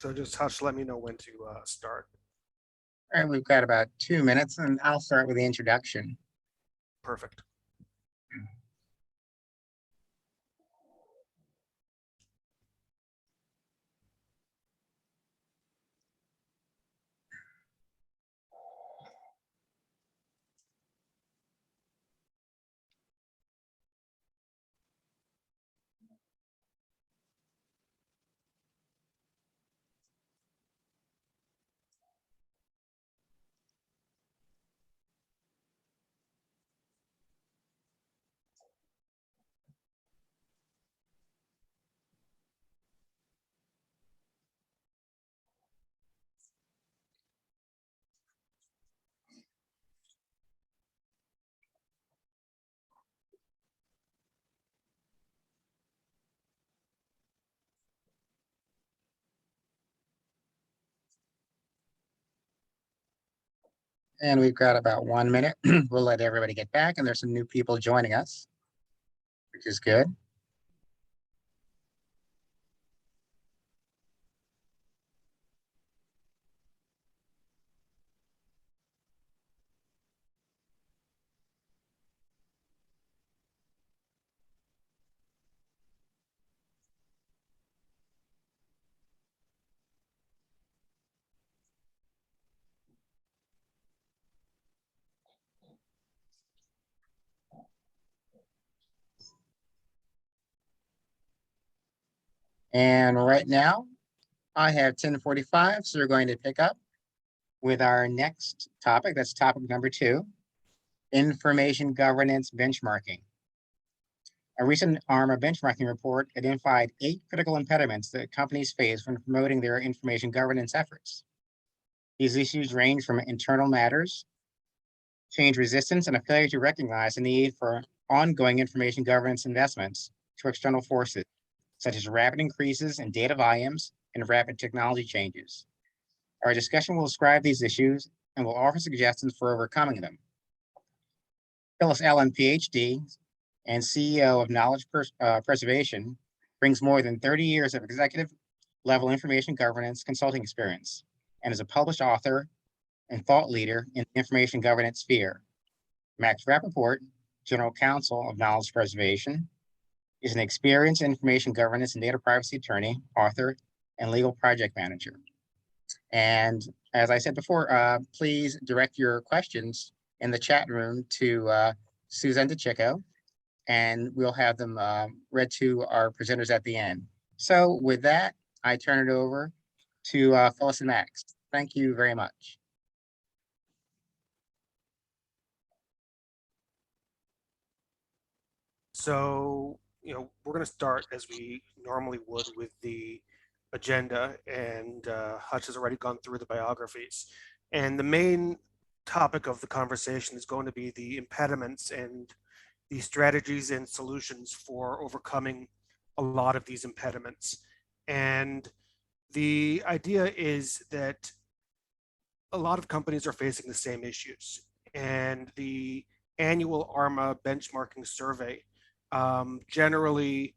So just Hutch, let me know when to start. All right, we've got about 2 minutes, and I'll start with the introduction. Perfect. And we've got about 1 minute. We'll let everybody get back, and there's some new people joining us, which is good. And right now, I have 10:45, so we're going to pick up with our next topic. That's topic number 2, information governance benchmarking. A recent ARMA benchmarking report identified 8 critical impediments that companies face when promoting their information governance efforts. These issues range from internal matters, change resistance, and a failure to recognize the need for ongoing information governance investments to external forces, such as rapid increases in data volumes and rapid technology changes. Our discussion will describe these issues and will offer suggestions for overcoming them. Phyllis, Elin, PhD, and CEO of Knowledge Preservation, brings more than 30 years of executive level information governance consulting experience and is a published author and thought leader in the information governance sphere. Max Rapaport, General Counsel of Knowledge Preservation, is an experienced information governance and data privacy attorney, author, and legal project manager. And as I said before, please direct your questions in the chat room to Susan DeChico, and we'll have them read to our presenters at the end. So with that, I turn it over to Phyllis and Max. Thank you very much. So, we're going to start as we normally would with the agenda, and Hutch has already gone through the biographies. And the main topic of the conversation is going to be the impediments and the strategies and solutions for overcoming a lot of these impediments. And the idea is that a lot of companies are facing the same issues. And the annual ARMA benchmarking survey generally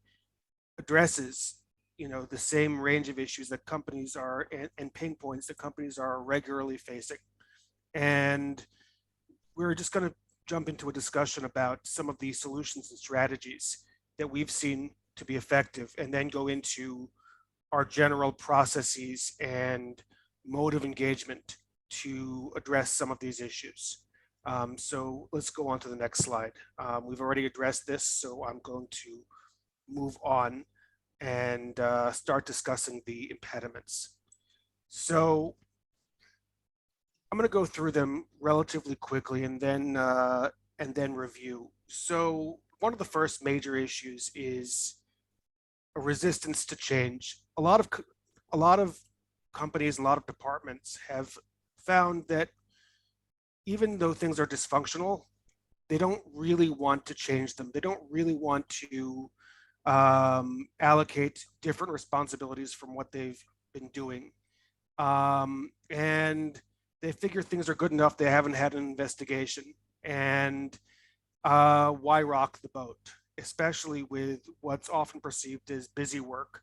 addresses the same range of issues that companies are and pain points that companies are regularly facing. And we're just going to jump into a discussion about some of the solutions and strategies that we've seen to be effective, and then go into our general processes and mode of engagement to address some of these issues. So let's go on to the next slide. We've already addressed this, so I'm going to move on and start discussing the impediments. So I'm going to go through them relatively quickly and then review. So one of the first major issues is a resistance to change. A lot of companies, a lot of departments have found that even though things are dysfunctional, they don't really want to change them. They don't really want to allocate different responsibilities from what they've been doing. And they figure things are good enough. They haven't had an investigation. And why rock the boat, especially with what's often perceived as busy work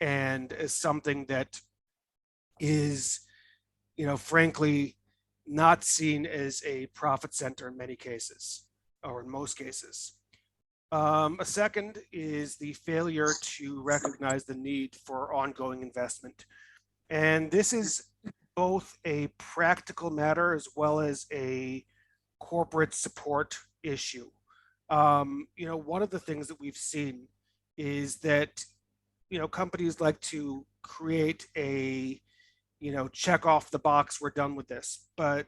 and as something that is, frankly, not seen as a profit center in many cases, or in most cases. A second is the failure to recognize the need for ongoing investment. And this is both a practical matter as well as a corporate support issue. One of the things that we've seen is that, companies like to create a, check off the box, we're done with this. But,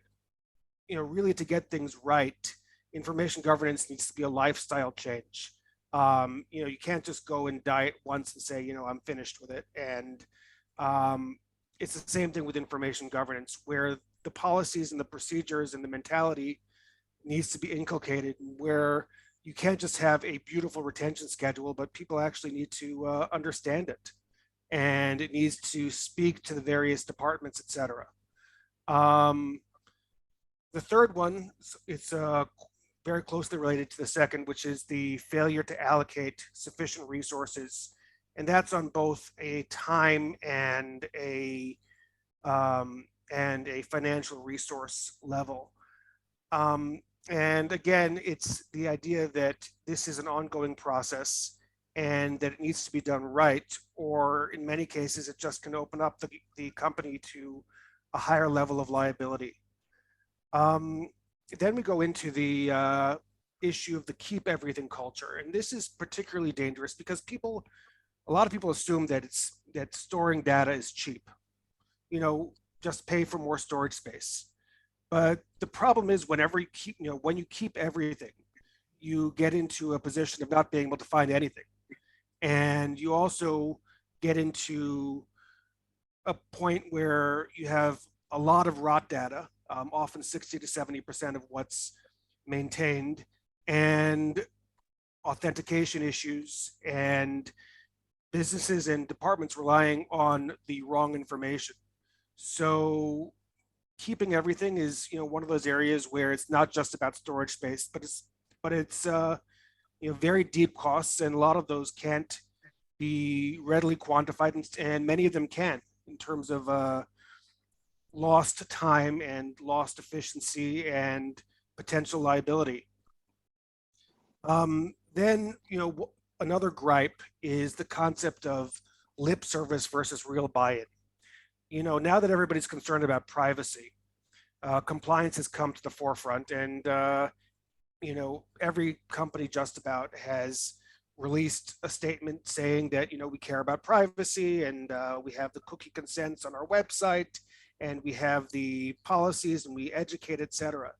really to get things right, information governance needs to be a lifestyle change. You can't just go and diet once and say, I'm finished with it. And it's the same thing with information governance, where the policies and the procedures and the mentality needs to be inculcated, where you can't just have a beautiful retention schedule, but people actually need to understand it, and it needs to speak to the various departments, etc. Um, the third one, it's very closely related to the second, which is the failure to allocate sufficient resources, and that's on both a time and a financial resource level. Um, and again, it's the idea that this is an ongoing process and that it needs to be done right, or in many cases, it just can open up the company to a higher level of liability. Um, then we go into the issue of the keep everything culture. And this is particularly dangerous because a lot of people assume that that storing data is cheap. You know, just pay for more storage space. But the problem is when you keep everything, you get into a position of not being able to find anything. And you also get into a point where you have a lot of rot data, often 60 to 70% of what's maintained, and authentication issues, and businesses and departments relying on the wrong information. So keeping everything is, one of those areas where it's not just about storage space, but it's very deep costs, and a lot of those can't be readily quantified, and many of them can, in terms of lost time and lost efficiency and potential liability. Then, another gripe is the concept of lip service versus real buy-in. Now that everybody's concerned about privacy, compliance has come to the forefront, and every company just about has released a statement saying that we care about privacy, and we have the cookie consents on our website, and we have the policies, and we educate, etc.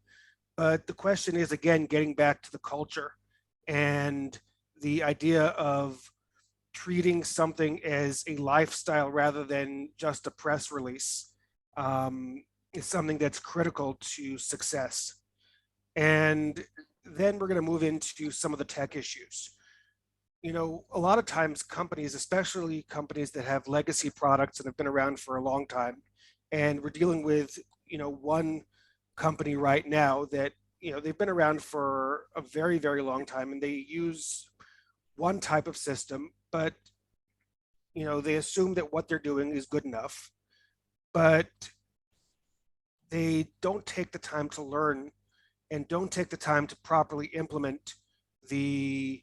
But the question is, again, getting back to the culture and the idea of treating something as a lifestyle rather than just a press release, is something that's critical to success. And then we're going to move into some of the tech issues. A lot of times companies, especially companies that have legacy products that have been around for a long time, and we're dealing with, one company right now that, they've been around for a very, very long time, and they use one type of system, but, they assume that what they're doing is good enough, but they don't take the time to learn and don't take the time to properly implement the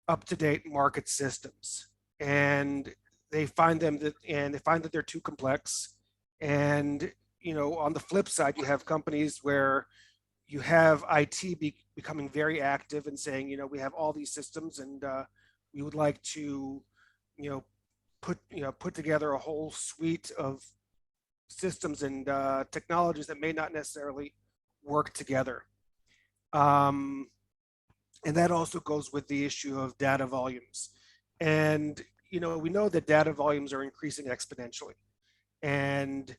up-to-date market systems. And they find that they're too complex. And on the flip side, you have companies where you have IT becoming very active and saying, we have all these systems, and we would like to, you know, put together a whole suite of systems and technologies that may not necessarily work together. Um, and that also goes with the issue of data volumes. And we know that data volumes are increasing exponentially, and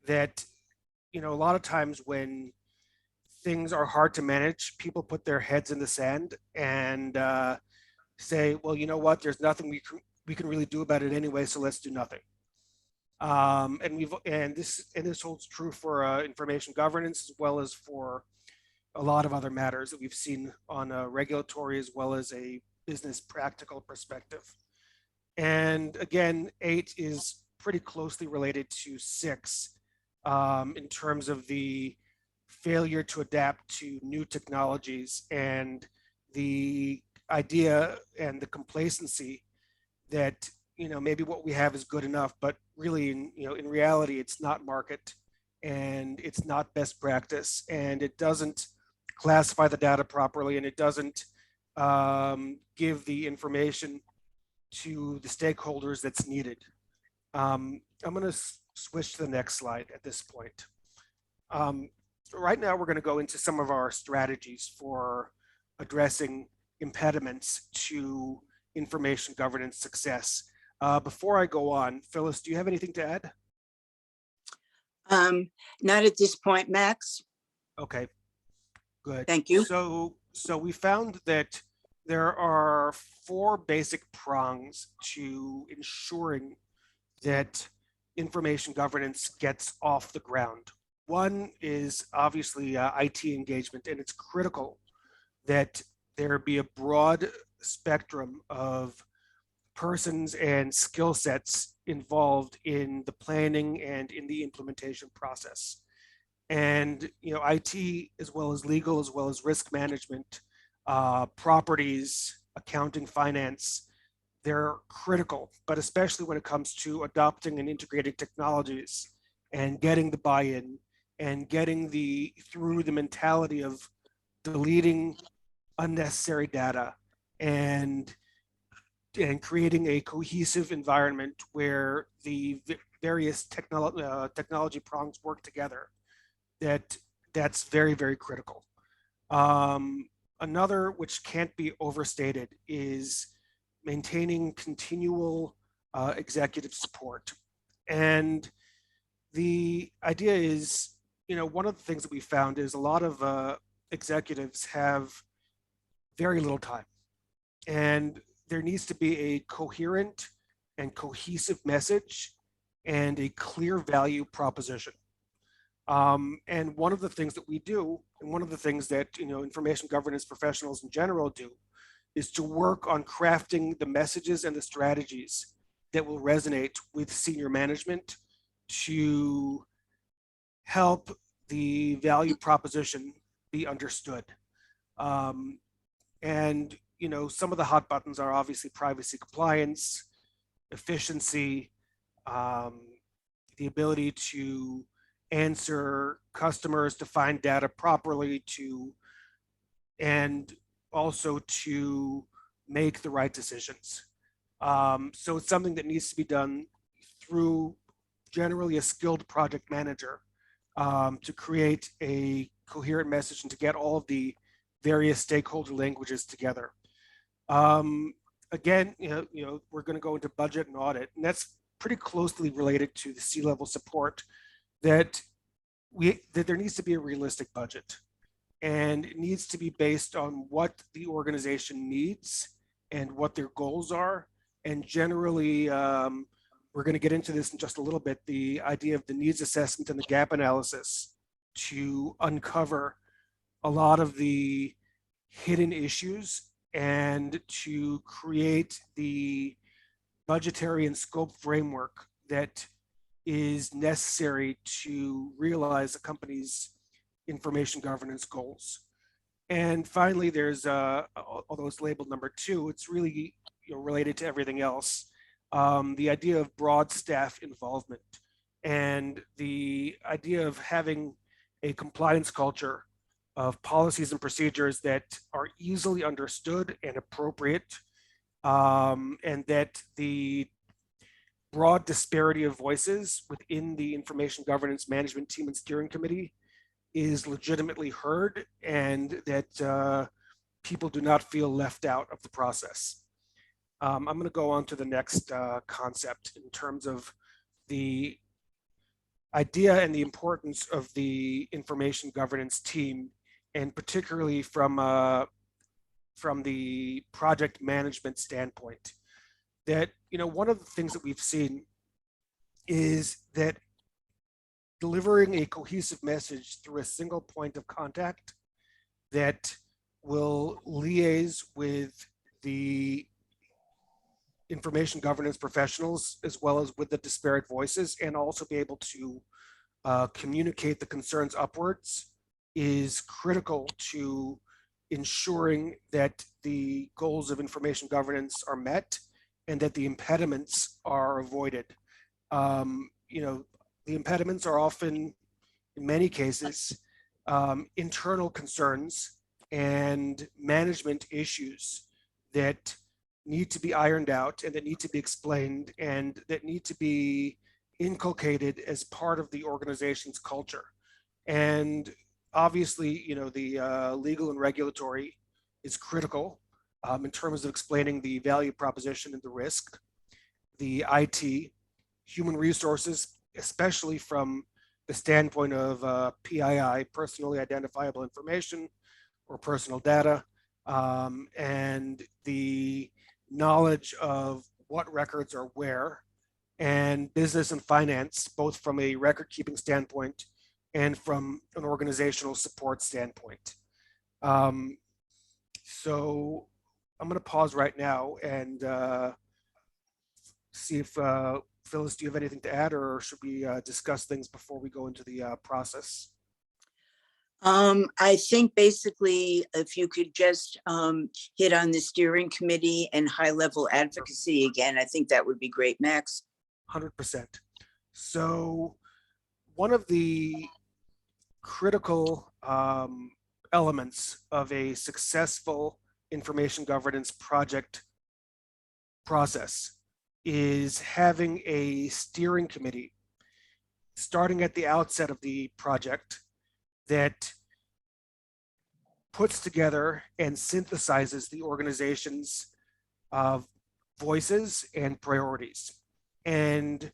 that a lot of times when things are hard to manage, people put their heads in the sand and say, well, you know what, there's nothing we can really do about it anyway, so let's do nothing. And this holds true for information governance as well as for a lot of other matters that we've seen on a regulatory as well as a business practical perspective. And again, 8 is pretty closely related to 6 in terms of the failure to adapt to new technologies and the idea and the complacency that maybe what we have is good enough, but really in reality it's not market and it's not best practice and it doesn't classify the data properly and it doesn't give the information to the stakeholders that's needed. I'm going to switch to the next slide at this point. Right now, we're going to go into some of our strategies for addressing impediments to information governance success. Before I go on, Phyllis, do you have anything to add? Not at this point, Max. Okay, good. Thank you. So we found that there are 4 basic prongs to ensuring that information governance gets off the ground. One is obviously IT engagement, and it's critical that there be a broad spectrum of persons and skill sets involved in the planning and in the implementation process. And IT, as well as legal, as well as risk management, properties, accounting, finance, they're critical, but especially when it comes to adopting and integrating technologies and getting the buy-in and getting through the mentality of deleting unnecessary data and creating a cohesive environment where the various technology prongs work together. That's very, very critical. Another, which can't be overstated, is maintaining continual executive support. And the idea is, one of the things that we found is a lot of executives have very little time. And there needs to be a coherent and cohesive message and a clear value proposition. And one of the things that we do, and one of the things that information governance professionals in general do, is to work on crafting the messages and the strategies that will resonate with senior management to help the value proposition be understood. And some of the hot buttons are obviously privacy compliance, efficiency, the ability to answer customers, to find data properly, and also to make the right decisions. So it's something that needs to be done through generally a skilled project manager to create a coherent message and to get all of the various stakeholder languages together. Again, we're going to go into budget and audit, and that's pretty closely related to the C-level support. That there needs to be a realistic budget, and it needs to be based on what the organization needs and what their goals are. And generally, we're going to get into this in just a little bit, the idea of the needs assessment and the gap analysis to uncover a lot of the hidden issues and to create the budgetary and scope framework that is necessary to realize a company's information governance goals. And finally, there's, although it's labeled number 2, it's really related to everything else, the idea of broad staff involvement and the idea of having a compliance culture of policies and procedures that are easily understood and appropriate, and that the broad disparity of voices within the information governance management team and steering committee is legitimately heard, and that people do not feel left out of the process. I'm going to go on to the next concept in terms of the idea and the importance of the information governance team, and particularly from the project management standpoint. That one of the things that we've seen is that delivering a cohesive message through a single point of contact that will liaise with the information governance professionals as well as with the disparate voices, and also be able to communicate the concerns upwards is critical to ensuring that the goals of information governance are met and that the impediments are avoided. You know, the impediments are often, in many cases, internal concerns and management issues that need to be ironed out and that need to be explained and that need to be inculcated as part of the organization's culture. And obviously, you know, the legal and regulatory is critical in terms of explaining the value proposition and the risk. The IT, human resources, especially from the standpoint of PII, personally identifiable information or personal data, and the knowledge of what records are where, and business and finance, both from a record keeping standpoint and from an organizational support standpoint. Um, so I'm going to pause right now and see if Phyllis, do you have anything to add, or should we discuss things before we go into the process? I think basically if you could just hit on the steering committee and high level advocacy again, I think that would be great, Max. 100%. So one of the critical elements of a successful information governance project process is having a steering committee starting at the outset of the project that puts together and synthesizes the organization's voices and priorities. And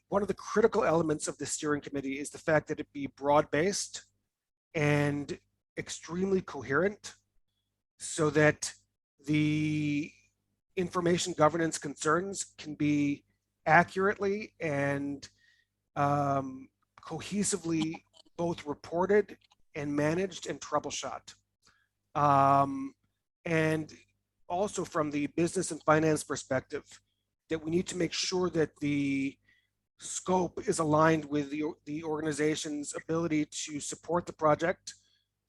one of the critical elements of the steering committee is the fact that it be broad-based and extremely coherent so that the information governance concerns can be accurately and cohesively both reported and managed and troubleshot. And also from the business and finance perspective, that we need to make sure that the scope is aligned with the organization's ability to support the project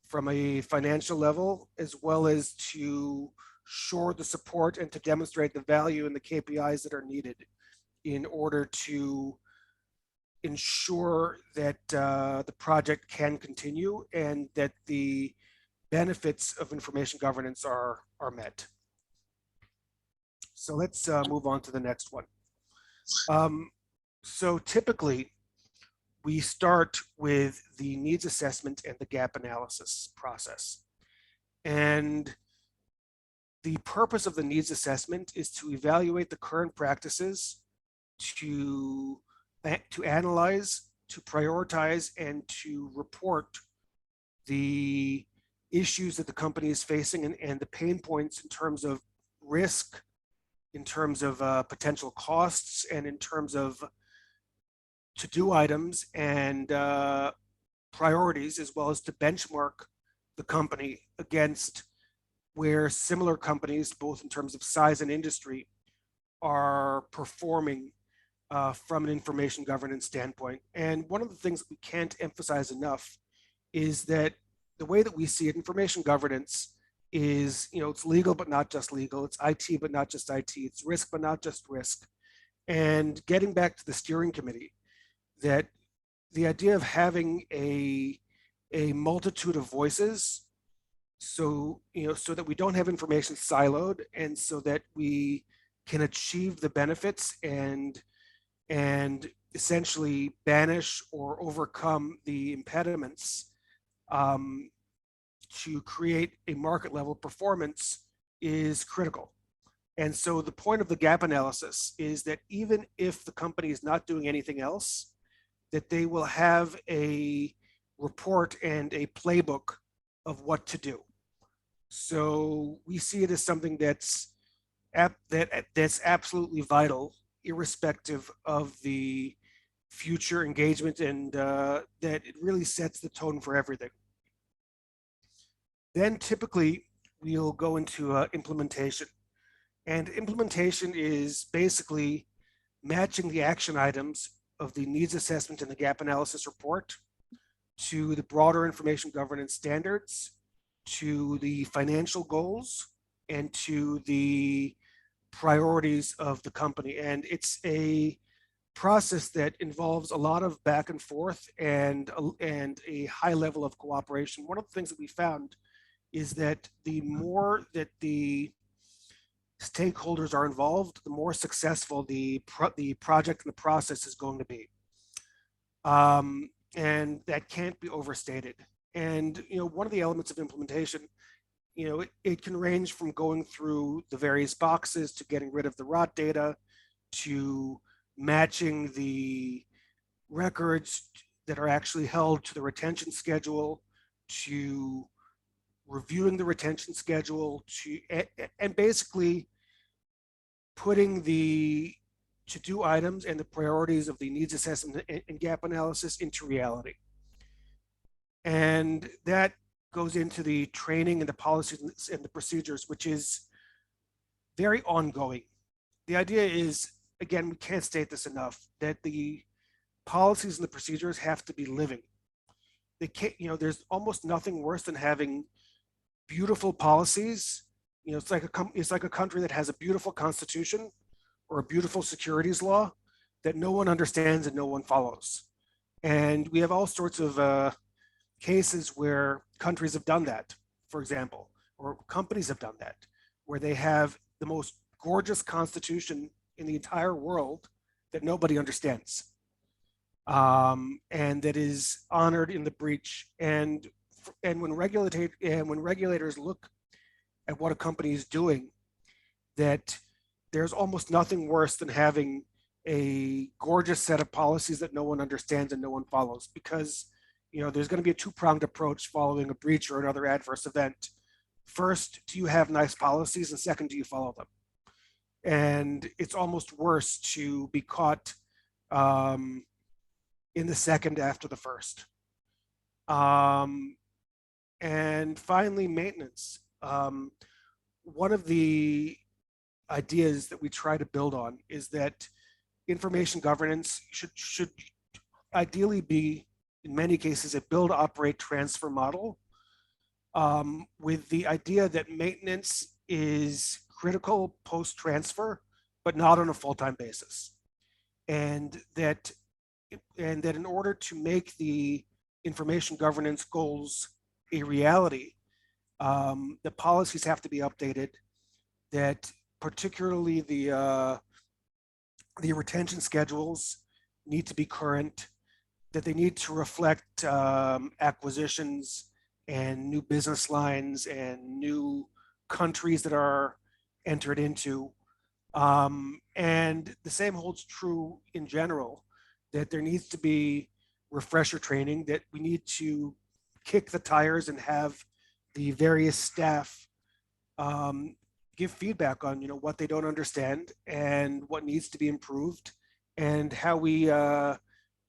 from a financial level, as well as to shore the support and to demonstrate the value and the KPIs that are needed in order to ensure that the project can continue and that the benefits of information governance are met. So let's move on to the next one. So typically, we start with the needs assessment and the gap analysis process. And the purpose of the needs assessment is to evaluate the current practices, to analyze, to prioritize, and to report the issues that the company is facing and the pain points in terms of risk, in terms of potential costs, and in terms of to-do items and priorities, as well as to benchmark the company against where similar companies, both in terms of size and industry, are performing from an information governance standpoint. And one of the things that we can't emphasize enough is that the way that we see it, information governance is, you know, it's legal, but not just legal. It's IT, but not just IT. It's risk, but not just risk. And getting back to the steering committee, that the idea of having a multitude of voices, so, you know, so that we don't have information siloed and so that we can achieve the benefits and essentially banish or overcome the impediments to create a market level performance is critical. And so the point of the gap analysis is that even if the company is not doing anything else, that they will have a report and a playbook of what to do. So we see it as something that's absolutely vital, irrespective of the future engagement, and that it really sets the tone for everything. Then typically we'll go into implementation. And implementation is basically matching the action items of the needs assessment and the gap analysis report to the broader information governance standards, to the financial goals, and to the priorities of the company. And it's a process that involves a lot of back and forth and a high level of cooperation. One of the things that we found is that the more that the stakeholders are involved, the more successful the project and the process is going to be. And that can't be overstated. And one of the elements of implementation, it can range from going through the various boxes to getting rid of the rot data to matching the records that are actually held to the retention schedule, to reviewing the retention schedule, and basically putting the to-do items and the priorities of the needs assessment and gap analysis into reality. And that goes into the training and the policies and the procedures, which is very ongoing. The idea is, again, we can't state this enough, that the policies and the procedures have to be living. They can't, there's almost nothing worse than having beautiful policies. It's like a country that has a beautiful constitution or a beautiful securities law that no one understands and no one follows. And we have all sorts of cases where countries have done that, for example, or companies have done that, where they have the most gorgeous constitution in the entire world that nobody understands, and that is honored in the breach. And when regulators look at what a company is doing, that there's almost nothing worse than having a gorgeous set of policies that no one understands and no one follows, because there's going to be a two-pronged approach following a breach or another adverse event. First, do you have nice policies? And second, do you follow them? And it's almost worse to be caught in the second after the first. And finally, maintenance. One of the ideas that we try to build on is that information governance should ideally be, in many cases, a build, operate, transfer model, with the idea that maintenance is critical post-transfer, but not on a full-time basis. And that in order to make the information governance goals a reality, the policies have to be updated, that particularly the retention schedules need to be current, that they need to reflect acquisitions and new business lines and new countries that are entered into. And the same holds true in general, that there needs to be refresher training, that we need to kick the tires and have the various staff give feedback on what they don't understand and what needs to be improved, and how we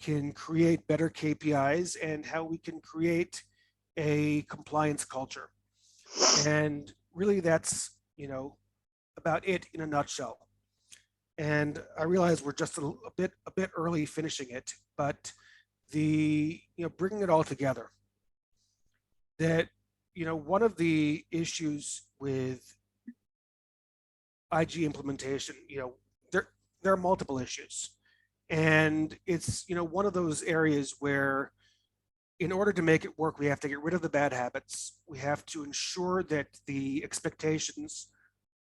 can create better KPIs and how we can create a compliance culture. And really that's about it in a nutshell. And I realize we're just a bit early finishing it, but the bringing it all together, that one of the issues with IG implementation, there are multiple issues, and it's one of those areas where, in order to make it work, we have to get rid of the bad habits. We have to ensure that the expectations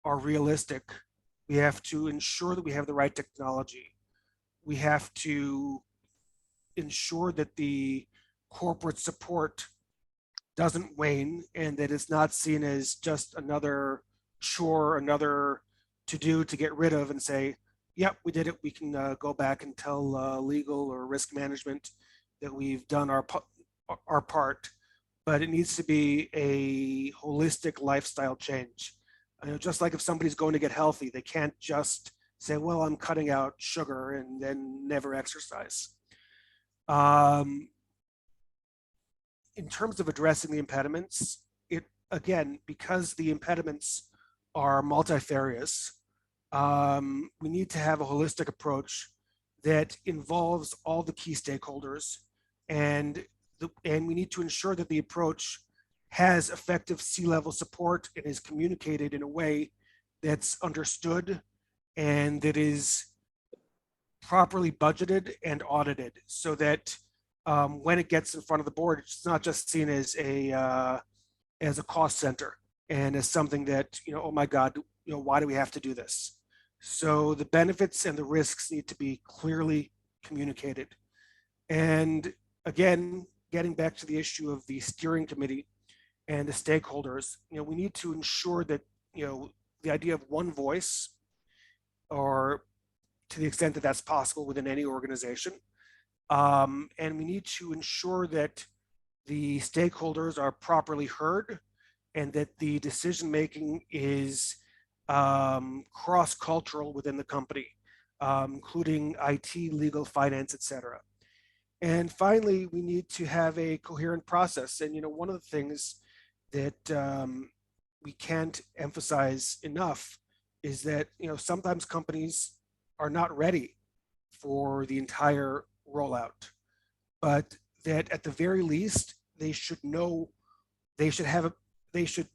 are realistic. We have to ensure that we have the right technology. We have to ensure that the corporate support doesn't wane and that it's not seen as just another chore, another to do to get rid of and say, yep, we did it. We can go back and tell legal or risk management that we've done our part. But it needs to be a holistic lifestyle change. Just like if somebody's going to get healthy, they can't just say, well, I'm cutting out sugar and then never exercise. In terms of addressing the impediments, again, because the impediments are multifarious. We need to have a holistic approach that involves all the key stakeholders, and we need to ensure that the approach has effective C-level support and is communicated in a way that's understood and that is properly budgeted and audited, so that when it gets in front of the board, it's not just seen as a cost center and as something that, oh my God, why do we have to do this? So the benefits and the risks need to be clearly communicated. And again, getting back to the issue of the steering committee and the stakeholders, we need to ensure that, the idea of one voice, or to the extent that that's possible within any organization. And we need to ensure that the stakeholders are properly heard and that the decision making is cross-cultural within the company, including IT, legal, finance, etc. And finally, we need to have a coherent process. And one of the things that we can't emphasize enough is that sometimes companies are not ready for the entire rollout, but that at the very least they should know, they should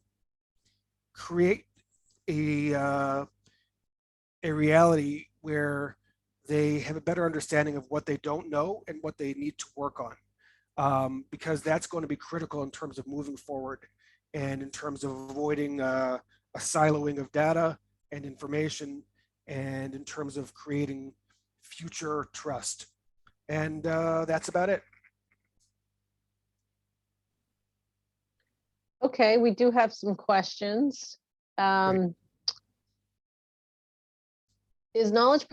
create a reality where they have a better understanding of what they don't know and what they need to work on, because that's going to be critical in terms of moving forward and in terms of avoiding a siloing of data and information, and in terms of creating future trust. And that's about it. Okay, we do have some questions. Is Knowledge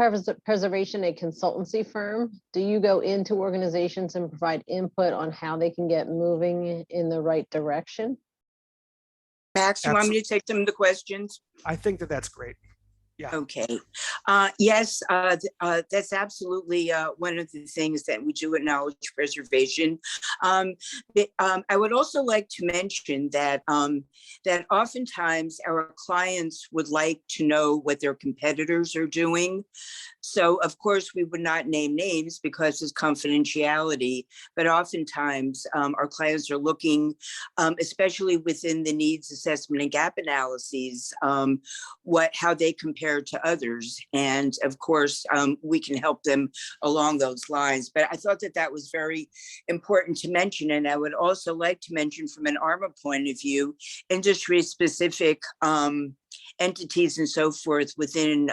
Preservation a consultancy firm? Do you go into organizations and provide input on how they can get moving in the right direction? Max, you want me to take some of the questions? I think that that's great. Yeah. Okay. Yes, that's absolutely one of the things that we do at Knowledge Preservation. I would also like to mention that that oftentimes our clients would like to know what their competitors are doing. So of course we would not name names because it's confidentiality, but oftentimes our clients are looking, especially within the needs assessment and gap analyses, how they compare to others. And of course, we can help them along those lines. But I thought that that was very important to mention. And I would also like to mention from an ARMA point of view, industry specific entities and so forth within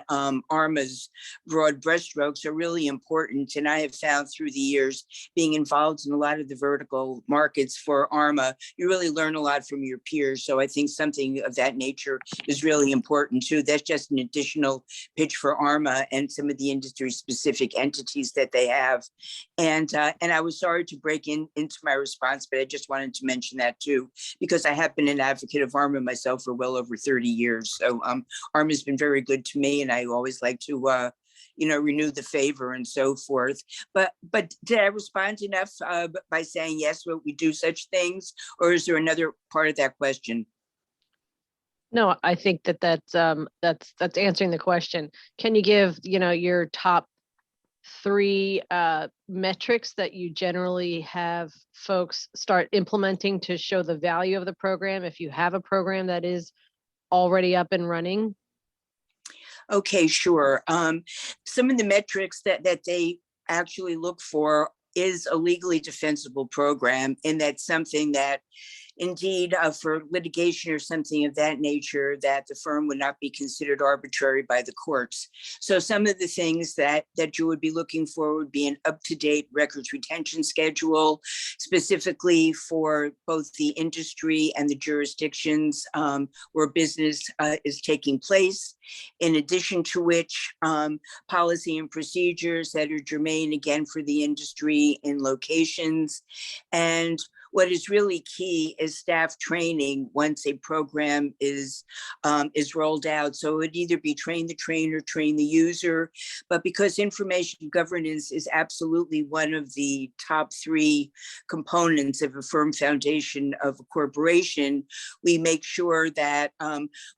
ARMA's broad brushstrokes are really important. And I have found through the years, being involved in a lot of the vertical markets for ARMA, you really learn a lot from your peers. So I think something of that nature is really important too. That's just an additional pitch for ARMA and some of the industry specific entities that they have. And I was sorry to break into my response, but I just wanted to mention that too, because I have been an advocate of ARMA myself for well over 30 years. So ARMA has been very good to me, and I always like to renew the favor and so forth. But did I respond enough by saying yes, will we do such things, or is there another part of that question? No, I think that's answering the question. Can you give your top 3 metrics that you generally have folks start implementing to show the value of the program, if you have a program that is already up and running? Okay, sure. Some of the metrics that they actually look for is a legally defensible program, and that's something that indeed for litigation or something of that nature, that the firm would not be considered arbitrary by the courts. So some of the things that you would be looking for would be an up-to-date records retention schedule, specifically for both the industry and the jurisdictions where business is taking place. In addition to which, policy and procedures that are germane again for the industry in locations. And what is really key is staff training once a program is rolled out. So it would either be train the trainer, train the user, but because information governance is absolutely one of the top 3 components of a firm foundation of a corporation, we make sure that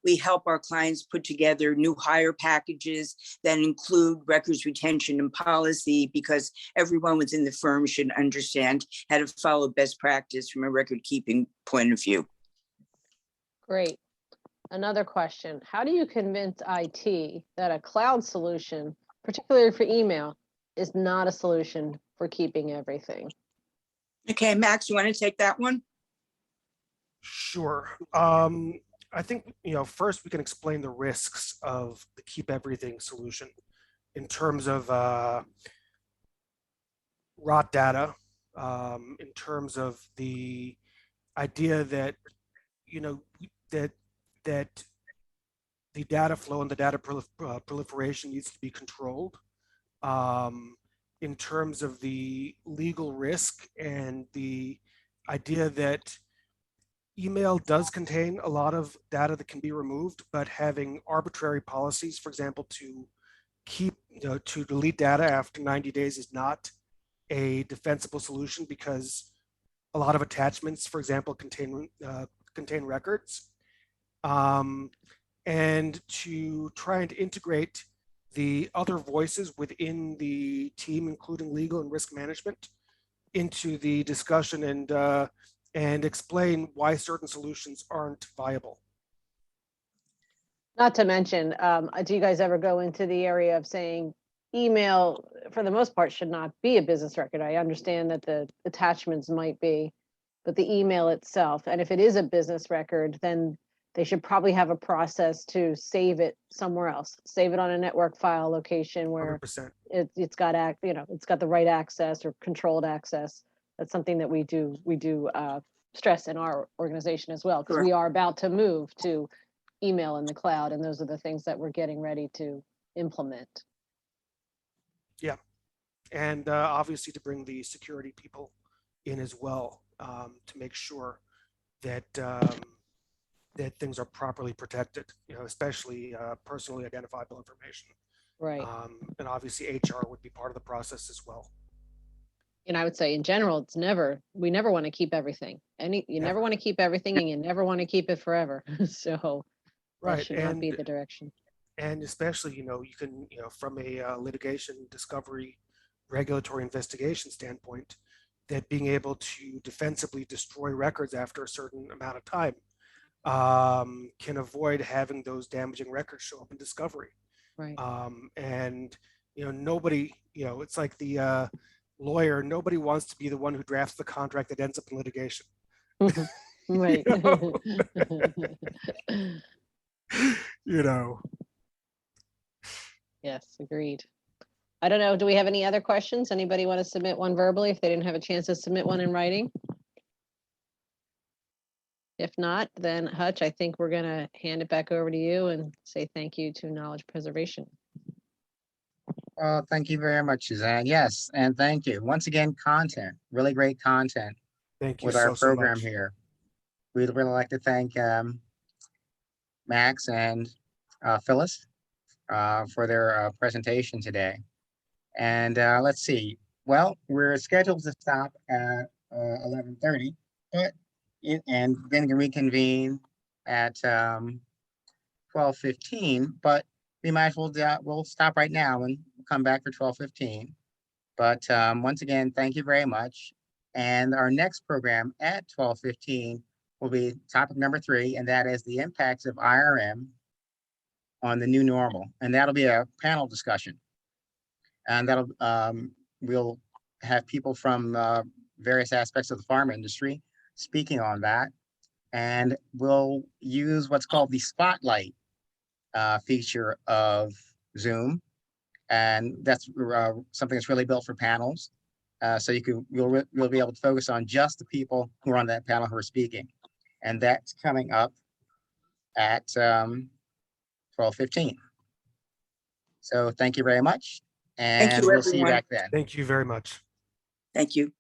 we help our clients put together new hire packages that include records retention and policy, because everyone within the firm should understand how to follow best practice from a record keeping point of view. Great. Another question. How do you convince IT that a cloud solution, particularly for email, is not a solution for keeping everything? Okay, Max, you want to take that one? Sure. I think, first we can explain the risks of the keep everything solution in terms of rot data, in terms of the idea that, that the data flow and the data proliferation needs to be controlled, in terms of the legal risk and the idea that email does contain a lot of data that can be removed, but having arbitrary policies, for example, to keep, to delete data after 90 days is not a defensible solution, because a lot of attachments, for example, contain records. And to try and integrate the other voices within the team, including legal and risk management, into the discussion and explain why certain solutions aren't viable. Not to mention, do you guys ever go into the area of saying email, for the most part, should not be a business record? I understand that the attachments might be, but the email itself, and if it is a business record, then they should probably have a process to save it somewhere else, save it on a network file location where 100%. it's got it's got the right access or controlled access. That's something that we do stress in our organization as well, because we are about to move to email in the cloud, and those are the things that we're getting ready to implement. Yeah, and obviously to bring the security people in as well, to make sure that that things are properly protected, especially personally identifiable information. Right. And obviously HR would be part of the process as well. And I would say in general, we never want to keep everything. You never want to keep everything, and you never want to keep it forever. So that should not be the direction. And especially, you can, from a litigation discovery regulatory investigation standpoint, that being able to defensively destroy records after a certain amount of time can avoid having those damaging records show up in discovery. Right. And, nobody, it's like the lawyer, nobody wants to be the one who drafts the contract that ends up in litigation. Right. Yes, agreed. I don't know. Do we have any other questions? Anybody want to submit one verbally if they didn't have a chance to submit one in writing? If not, then Hutch, I think we're going to hand it back over to you and say thank you to Knowledge Preservation. Well, thank you very much, Suzanne. Yes, and thank you. Once again, content, really great content. Thank you with our so program much. here. We'd really like to thank Max and Phyllis for their presentation today. And let's see. Well, we're scheduled to stop at 11:30, but and then reconvene at 12:15. But we might as well we'll stop right now and come back for 12:15. But once again, thank you very much. And our next program at 12:15 will be topic number 3, and that is the impacts of IRM on the new normal. And that'll be a panel discussion. And that'll we'll have people from various aspects of the pharma industry speaking on that. And we'll use what's called the spotlight feature of Zoom. And that's something that's really built for panels. So you'll be able to focus on just the people who are on that panel who are speaking. And that's coming up at 12:15. So thank you very much. And we'll see you back then. Thank you very much. Thank you.